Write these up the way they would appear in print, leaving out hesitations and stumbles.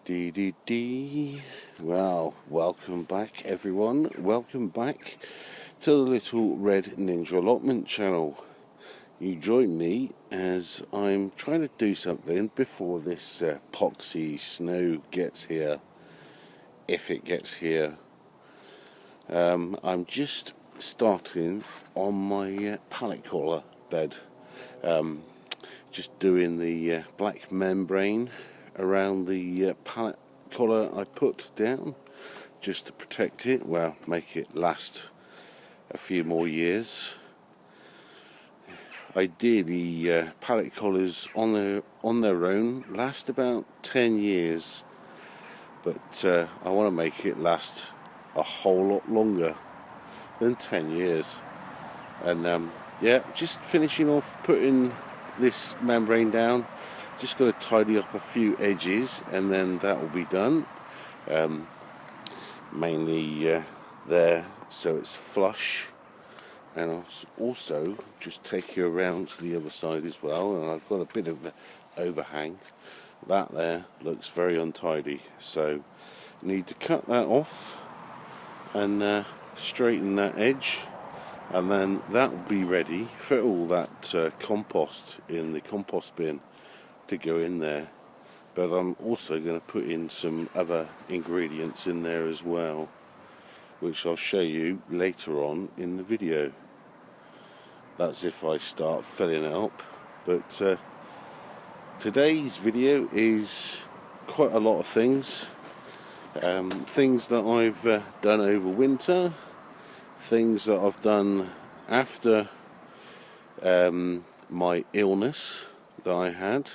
Dee dee dee. Well, welcome back everyone. Welcome back to the Little Red Ninja Allotment channel. You join me as I'm trying to do something before this poxy snow gets here. If it gets here. I'm just starting on my pallet collar bed. Just doing the black membrane around the pallet collar I put down just to protect it, well, make it last a few more years. Ideally, pallet collars on their own last about 10 years, but I want to make it last a whole lot longer than 10 years. And yeah, just finishing off putting this membrane down. Just got to tidy up a few edges and then that will be done. Mainly there so it's flush, and I'll also just take you around to the other side as well. And I've got a bit of an overhang. That there looks very untidy, so need to cut that off and straighten that edge, and then that will be ready for all that compost in the compost bin to go in there. But I'm also going to put in some other ingredients in there as well, which I'll show you later on in the video. That's if I start filling it up. But today's video is quite a lot of things. Things that I've done over winter, things that I've done after my illness that I had.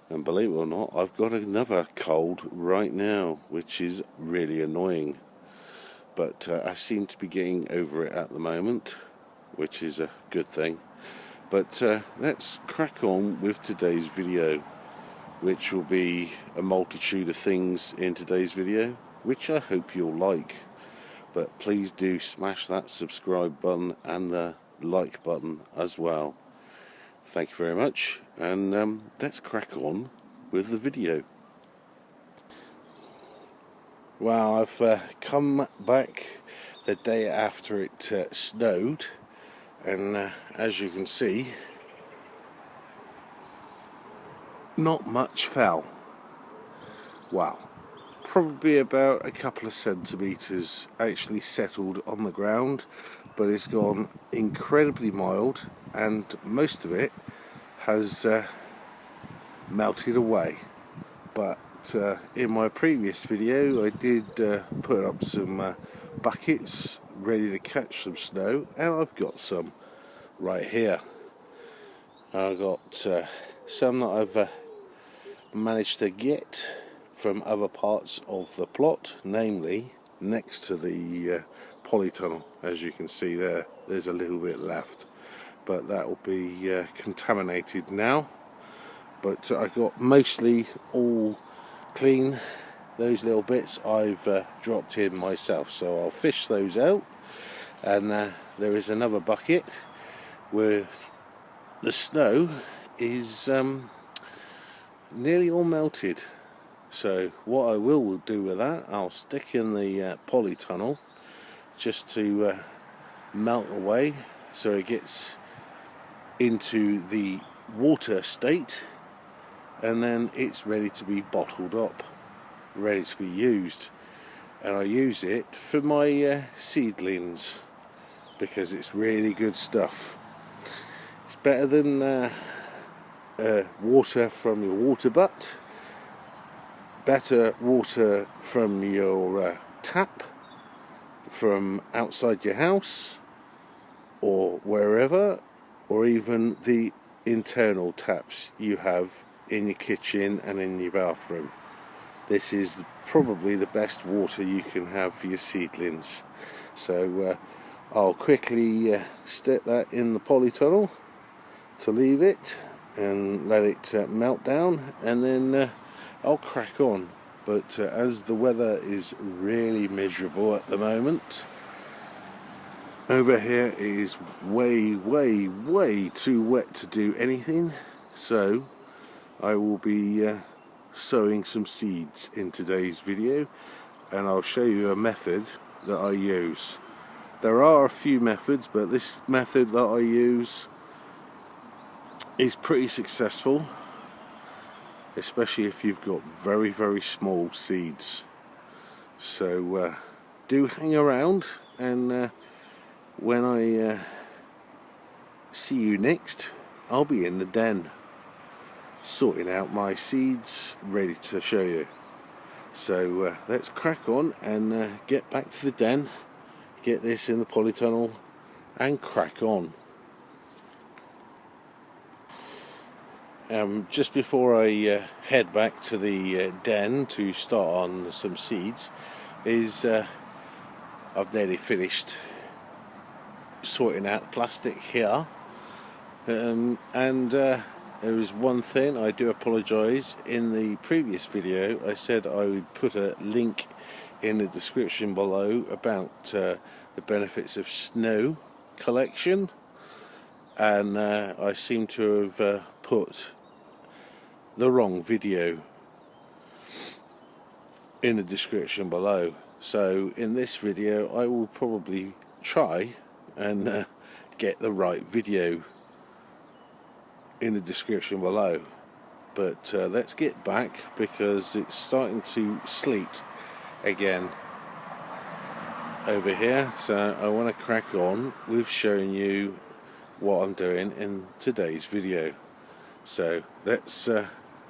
And believe it or not, I've got another cold right now, which is really annoying. But I seem to be getting over it at the moment, which is a good thing. But let's crack on with today's video, which will be a multitude of things in today's video, which I hope you'll like. But please do smash that subscribe button and the like button as well. Thank you very much, and let's crack on with the video. Well, I've come back the day after it snowed, and as you can see, not much fell. Wow, probably about a couple of centimetres actually settled on the ground, but it's gone incredibly mild, and most of it has melted away. But in my previous video I did put up some buckets ready to catch some snow, and I've got some right here. I've got some that I've managed to get from other parts of the plot, namely next to the polytunnel. As you can see there's a little bit left, but that will be contaminated now. But I got mostly all clean. Those little bits I've dropped in myself, so I'll fish those out. And there is another bucket where the snow is nearly all melted. So what I will do with that, I'll stick in the polytunnel just to melt away, so it gets into the water state, and then it's ready to be bottled up, ready to be used. And I use it for my seedlings because it's really good stuff. It's better than water from your water butt, better water from your tap from outside your house or wherever, or even the internal taps you have in your kitchen and in your bathroom. This is probably the best water you can have for your seedlings. So I'll quickly stick that in the polytunnel to leave it and let it melt down, and then I'll crack on. But as the weather is really miserable at the moment, over here it is way too wet to do anything, so I will be sowing some seeds in today's video, and I'll show you a method that I use. There are a few methods, but this method that I use is pretty successful, especially if you've got very small seeds. So do hang around, and when I see you next, I'll be in the den sorting out my seeds, ready to show you. So let's crack on and get back to the den, get this in the polytunnel and crack on. Just before I head back to the den to start on some seeds, I've nearly finished sorting out plastic here, and there was one thing, I do apologise. In the previous video I said I would put a link in the description below about the benefits of snow collection, and I seem to have put the wrong video in the description below. So in this video I will probably try and get the right video in the description below. But let's get back, because it's starting to sleet again over here, so I want to crack on with showing you what I'm doing in today's video. So let's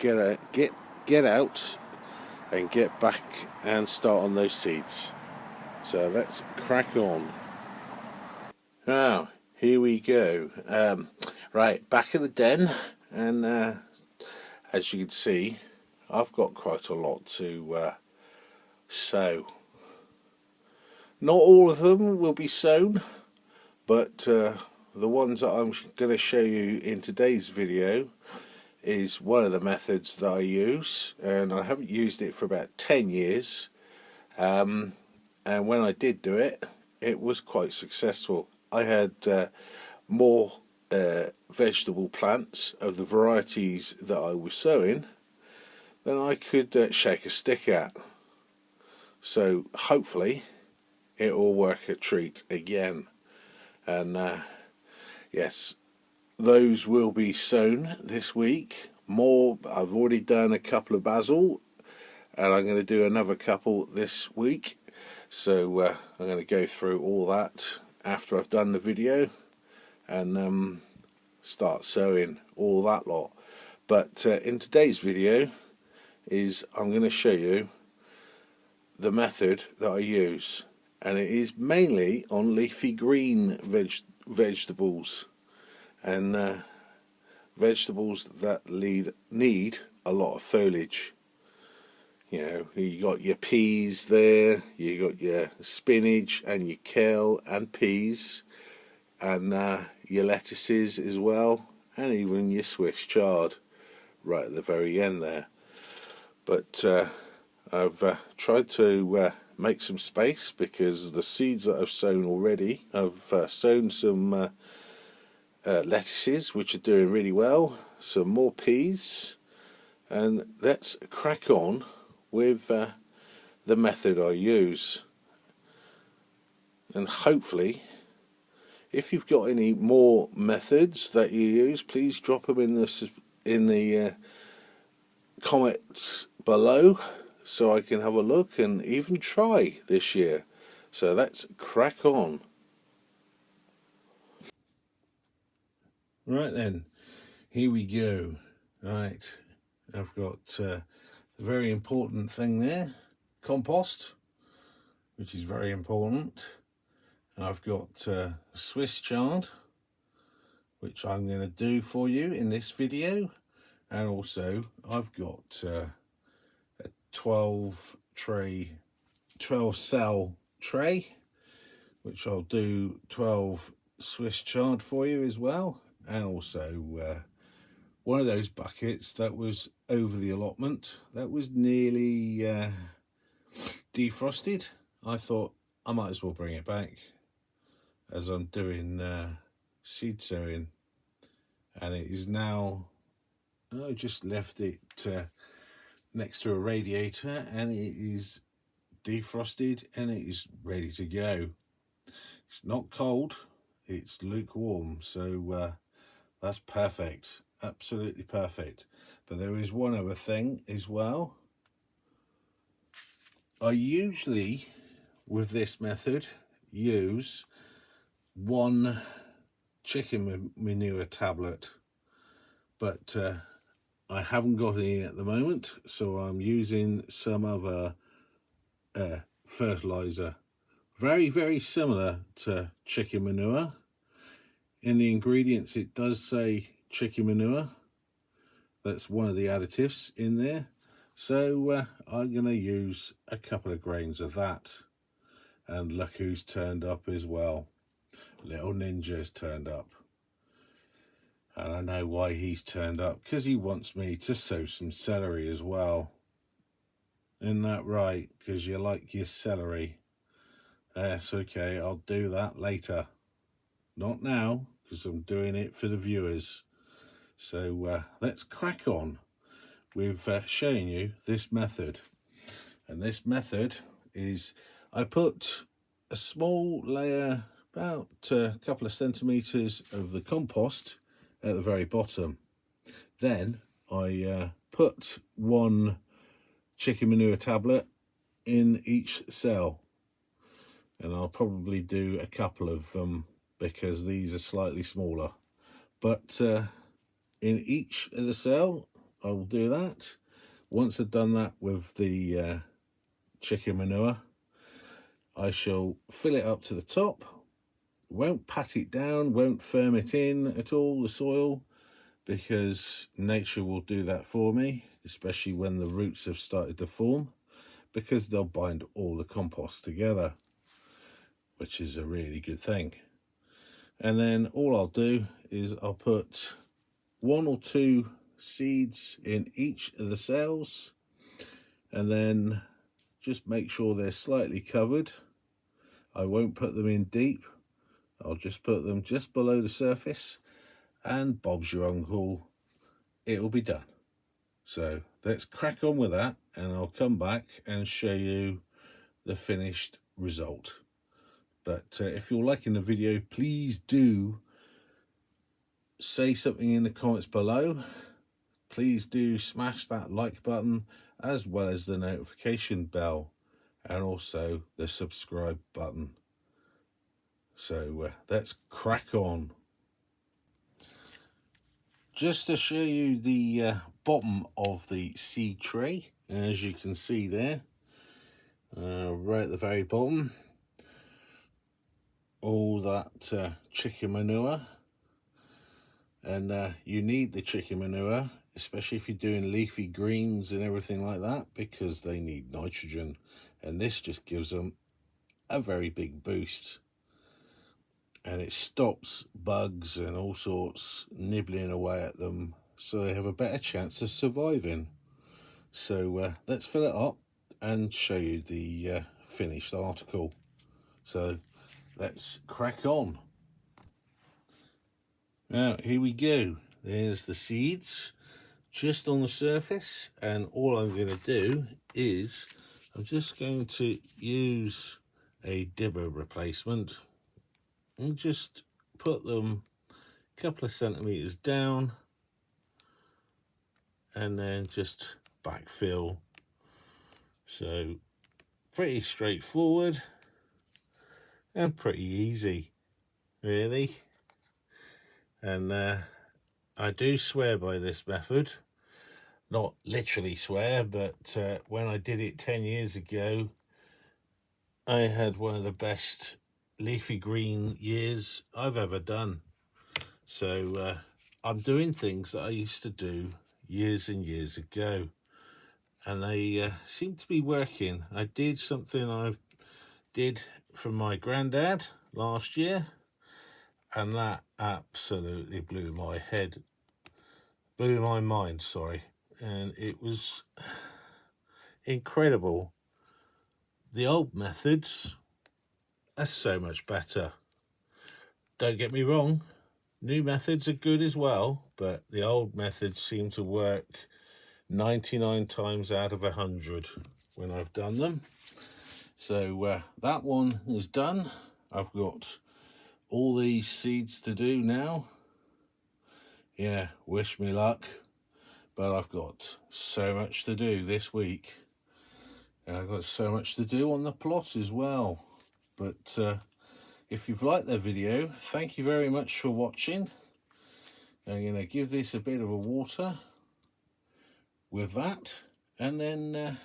get out and get back and start on those seeds. So let's crack on. Now here we go. Right, back in the den, and as you can see, I've got quite a lot to sow. Not all of them will be sown, but the ones that I'm going to show you in today's video is one of the methods that I use, and I haven't used it for about 10 years, and when I did do it, it was quite successful. I had more vegetable plants of the varieties that I was sowing than I could shake a stick at. So hopefully it will work a treat again, and yes, those will be sown this week. More, I've already done a couple of basil, and I'm going to do another couple this week, so I'm going to go through all that after I've done the video and start sowing all that lot. But in today's video I'm going to show you the method that I use, and it is mainly on leafy green vegetables, and vegetables that need a lot of foliage. You know, you got your peas there, you got your spinach and your kale and peas, and your lettuces as well, and even your Swiss chard right at the very end there. But I've tried to make some space, because the seeds that I've sown already, I've sown some lettuces, which are doing really well, some more peas, and let's crack on with the method I use. And hopefully, if you've got any more methods that you use, please drop them in the comments below, so I can have a look and even try this year. So let's crack on. Right then, here we go. Right, I've got a very important thing there, compost, which is very important. I've got Swiss chard, which I'm going to do for you in this video, and also I've got a 12 cell tray, which I'll do 12 Swiss chard for you as well, and also one of those buckets that was over the allotment that was nearly defrosted. I thought I might as well bring it back, as I'm doing seed sowing, and it is now, I just left it next to a radiator, and it is defrosted and it is ready to go. It's not cold, it's lukewarm, so that's perfect, absolutely perfect. But there is one other thing as well. I usually, with this method, use one chicken manure tablet, but I haven't got any at the moment, so I'm using some other fertilizer. Very, very similar to chicken manure. In the ingredients, it does say chicken manure. That's one of the additives in there. So I'm going to use a couple of grains of that. And look who's turned up as well. Little Ninja's turned up. And I know why he's turned up, because he wants me to sow some celery as well. Isn't that right? Because you like your celery. That's okay, I'll do that later. Not now, because I'm doing it for the viewers. So let's crack on with showing you this method. And this method is, I put a small layer, about a couple of centimetres of the compost at the very bottom. Then I put one chicken manure tablet in each cell. And I'll probably do a couple of them because these are slightly smaller. But in each of the cell, I will do that. Once I've done that with the chicken manure, I shall fill it up to the top. Won't pat it down, won't firm it in at all, the soil, because nature will do that for me, especially when the roots have started to form, because they'll bind all the compost together, which is a really good thing. And then all I'll do is I'll put 1 or 2 seeds in each of the cells, and then just make sure they're slightly covered. I won't put them in deep, I'll just put them just below the surface, and Bob's your uncle, it'll be done. So let's crack on with that, and I'll come back and show you the finished result. But if you're liking the video, please do say something in the comments below. Please do smash that like button, as well as the notification bell, and also the subscribe button. So let's crack on. Just to show you the bottom of the seed tray, as you can see there, right at the very bottom, all that chicken manure. And you need the chicken manure, especially if you're doing leafy greens and everything like that, because they need nitrogen, and this just gives them a very big boost, and it stops bugs and all sorts nibbling away at them, so they have a better chance of surviving. So let's fill it up and show you the finished article. So let's crack on. Now here we go. There's the seeds just on the surface, and all I'm going to do is I'm just going to use a dibber replacement and just put them a couple of centimeters down, and then just backfill. So pretty straightforward and pretty easy, really. And I do swear by this method. Not literally swear, but when I did it 10 years ago, I had one of the best leafy green years I've ever done. So I'm doing things that I used to do years and years ago, and they seem to be working. I did something I did from my granddad last year, and that absolutely blew my mind, sorry. And it was incredible. The old methods are so much better. Don't get me wrong, new methods are good as well, but the old methods seem to work 99 times out of 100 when I've done them. So that one is done. I've got all these seeds to do now. Yeah, wish me luck. But I've got so much to do this week. And I've got so much to do on the plot as well. But if you've liked the video, thank you very much for watching. I'm going to give this a bit of a water with that, and then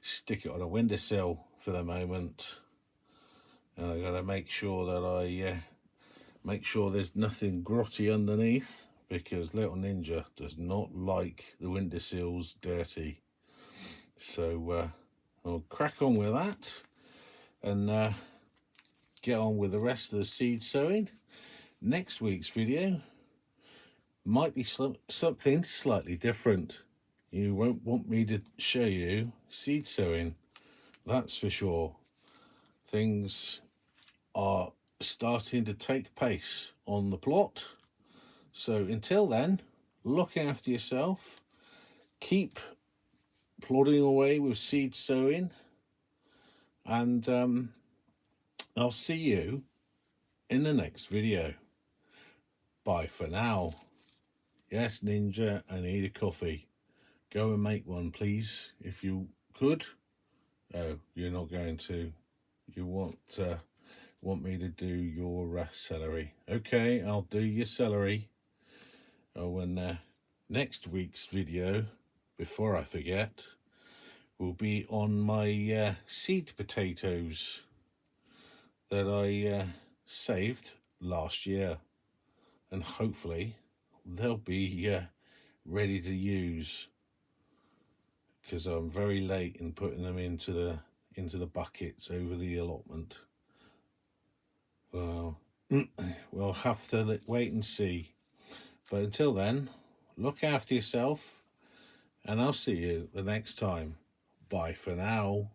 stick it on a windowsill for the moment. And I've got to make sure that I make sure there's nothing grotty underneath, because little Ninja does not like the windowsills dirty. So I'll crack on with that and get on with the rest of the seed sowing. Next week's video might be something slightly different. You won't want me to show you seed sowing, that's for sure. Things are starting to take pace on the plot. So until then, look after yourself, keep plodding away with seed sowing, and I'll see you in the next video. Bye for now. Yes, Ninja, I need a coffee. Go and make one, please, if you could. Oh, you're not going to. You want me to do your celery. Okay, I'll do your celery. Oh, and next week's video, before I forget, will be on my seed potatoes that I saved last year. And hopefully they'll be ready to use, because I'm very late in putting them into the buckets over the allotment. Well, we'll have to wait and see. But until then, look after yourself, and I'll see you the next time. Bye for now.